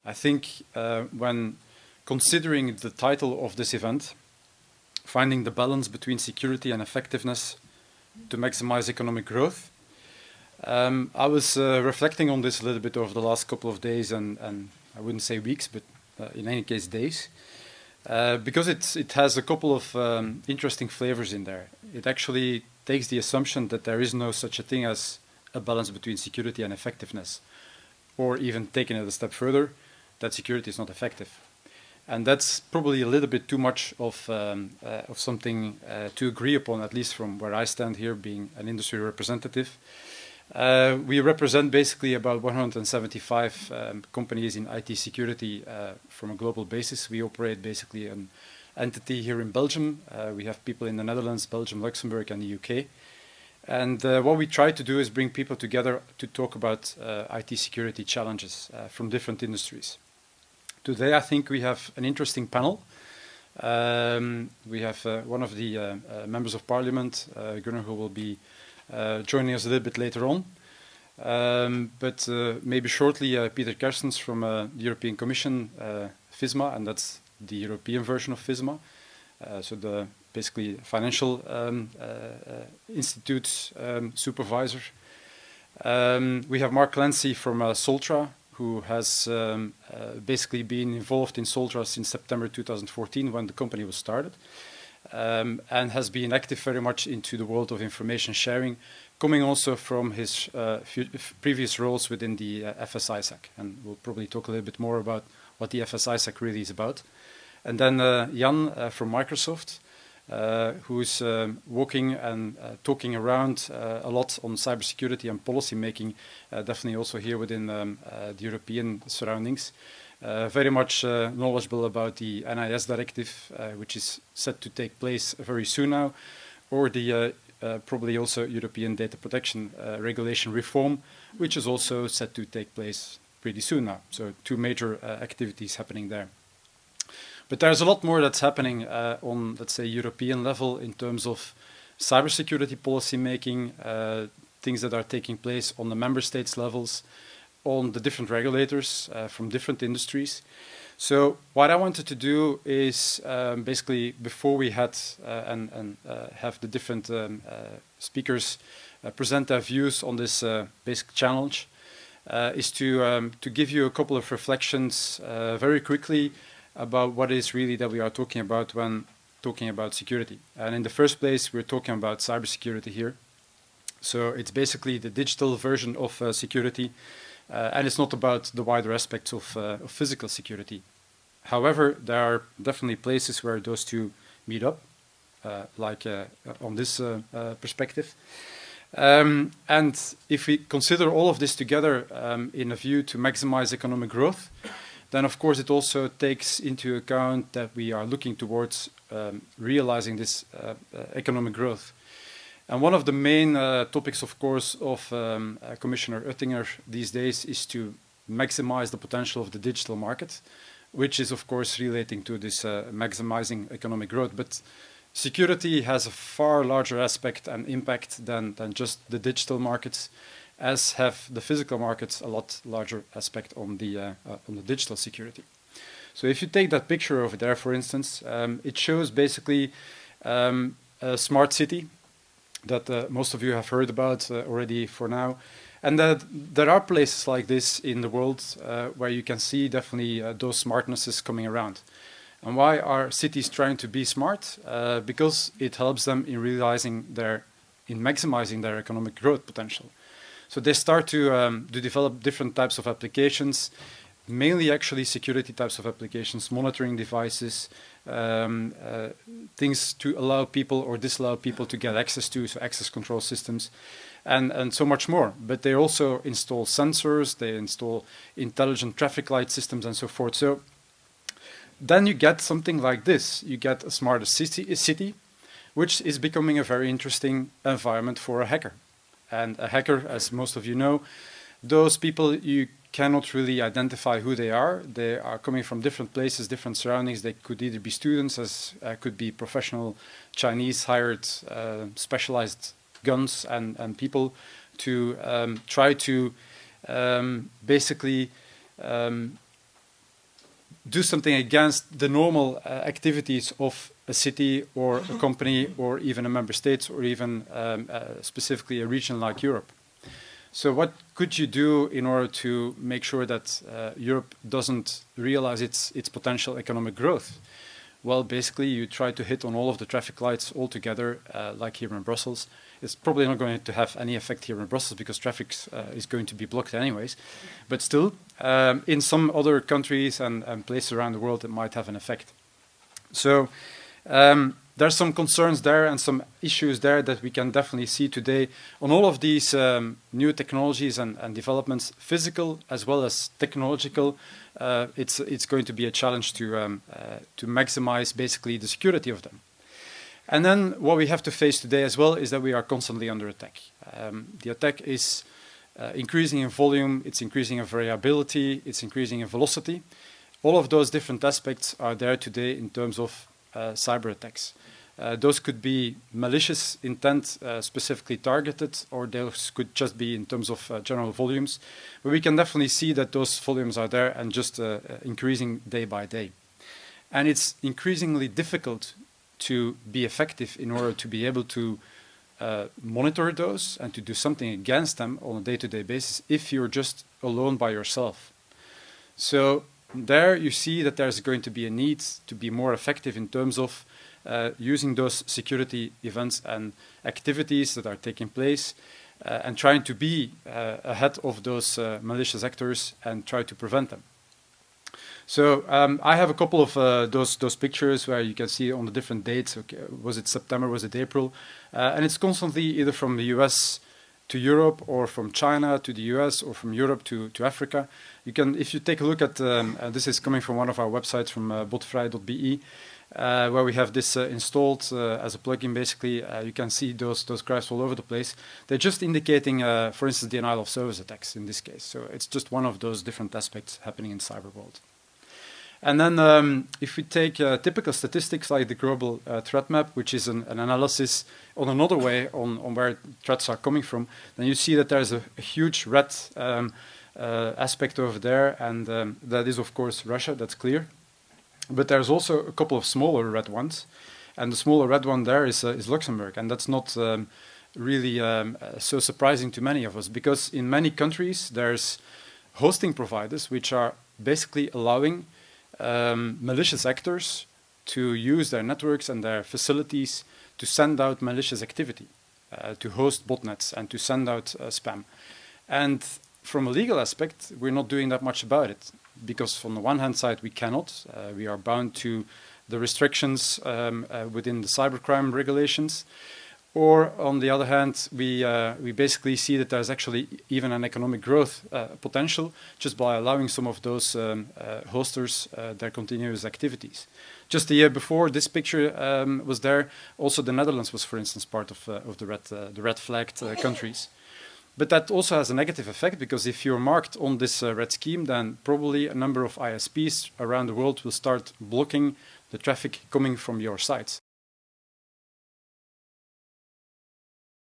I think when considering the title of this event, finding the balance between security and effectiveness to maximize economic growth, I was reflecting on this a little bit over the last couple of days, and I wouldn't say weeks, but in any case days, because it has a couple of interesting flavors in there. It actually takes the assumption that there is no such a thing as a balance between security and effectiveness, or even taking it a step further, that security is not effective. And that's probably a little bit too much of something to agree upon, at least from where I stand here, being an industry representative. We represent basically about 175 companies in IT security from a global basis. We operate basically an entity here in Belgium. We have people in the Netherlands, Belgium, Luxembourg, and the UK. And what we try to do is bring people together to talk about IT security challenges from different industries. Today, I think we have an interesting panel. We have one of the members of parliament, Gunnar, who will be joining us a little bit later on. But maybe shortly, Peter Kerstens from the European Commission, FISMA, and that's the European version of FISMA. So the basically financial institutes supervisor. We have Mark Clancy from Soltra, who has basically been involved in Soltra since September 2014 when the company was started, and has been active very much into the world of information sharing, coming also from his previous roles within the FSISAC. And we'll probably talk a little bit more about what the FSISAC really is about. And then Jan from Microsoft, who's walking and talking around a lot on cybersecurity and policy making, definitely also here within the European surroundings. Very much knowledgeable about the NIS directive, which is set to take place very soon now, or the probably also European data protection regulation reform, which is also set to take place pretty soon now. So two major activities happening there. But there's a lot more that's happening on, let's say, European level in terms of cybersecurity policy making, things that are taking place on the member states levels, on the different regulators from different industries. So what I wanted to do is basically, before we had and have the different speakers present their views on this basic challenge, is to give you a couple of reflections very quickly about what it is really that we are talking about when talking about security. And in the first place, we're talking about cybersecurity here. So it's basically the digital version of security, and it's not about the wider aspects of physical security. However, there are definitely places where those two meet up, like on this perspective. And if we consider all of this together in a view to maximize economic growth, then of course it also takes into account that we are looking towards realizing this economic growth. And one of the main topics, of course, of Commissioner Oettinger these days is to maximize the potential of the digital market, which is of course relating to this maximizing economic growth. But security has a far larger aspect and impact than just the digital markets, as have the physical markets a lot larger aspect on the digital security. So if you take that picture over there, for instance, it shows basically a smart city that most of you have heard about already for now. And that there are places like this in the world where you can see definitely those smartnesses coming around. And why are cities trying to be smart? Because it helps them in maximizing their economic growth potential. So they start to develop different types of applications, mainly actually security types of applications, monitoring devices, things to allow people or disallow people to get access to, so access control systems, and so much more. But they also install sensors, they install intelligent traffic light systems and so forth. So then you get something like this. You get a smarter city, which is becoming a very interesting environment for a hacker. And a hacker, as most of you know, those people you cannot really identify who they are. They are coming from different places, different surroundings. They could either be students, as could be professional Chinese hired specialized guns and people to try to basically do something against the normal activities of a city or a company or even a member state or even specifically a region like Europe. So what could you do in order to make sure that Europe doesn't realize its potential economic growth? Well, basically, you try to hit on all of the traffic lights altogether, like here in Brussels. It's probably not going to have any effect here in Brussels because traffic is going to be blocked anyways. But still, in some other countries and places around the world, it might have an effect. So there's some concerns there and some issues there that we can definitely see today on all of these new technologies and developments, physical as well as technological. It's going to be a challenge to maximize basically the security of them. And then what we have to face today as well is that we are constantly under attack. The attack is increasing in volume, it's increasing in variability, it's increasing in velocity. All of those different aspects are there today in terms of cyber attacks. Those could be malicious intent, specifically targeted, or those could just be in terms of general volumes. But we can definitely see that those volumes are there and just increasing day by day. And it's increasingly difficult to be effective in order to be able to monitor those and to do something against them on a day-to-day basis if you're just alone by yourself. So there you see that there's going to be a need to be more effective in terms of using those security events and activities that are taking place and trying to be ahead of those malicious actors and try to prevent them. So I have a couple of those pictures where you can see on the different dates. Okay, was it September? Was it April? And it's constantly either from the US to Europe or from China to the US or from Europe to Africa. You can, if you take a look at, this is coming from one of our websites from botvrij.be, where we have this installed as a plugin. Basically, you can see those graphs all over the place. They're just indicating, for instance, denial of service attacks in this case. So it's just one of those different aspects happening in cyber world. And then if we take typical statistics like the global threat map, which is an analysis on another way on where threats are coming from, then you see that there's a huge red aspect over there, and that is, of course, Russia, that's clear. But there's also a couple of smaller red ones, and the smaller red one there is Luxembourg, and that's not really so surprising to many of us, because in many countries there's hosting providers which are basically allowing malicious actors to use their networks and their facilities to send out malicious activity, to host botnets and to send out spam. And from a legal aspect, we're not doing that much about it, because on the one hand side we cannot. We are bound to the restrictions within the cybercrime regulations. Or on the other hand, we basically see that there's actually even an economic growth potential just by allowing some of those hosters their continuous activities. Just the year before this picture was there, also the Netherlands was, for instance, part of the red flagged countries. But that also has a negative effect, because if you're marked on this red scheme, then probably a number of ISPs around the world will start blocking the traffic coming from your sites.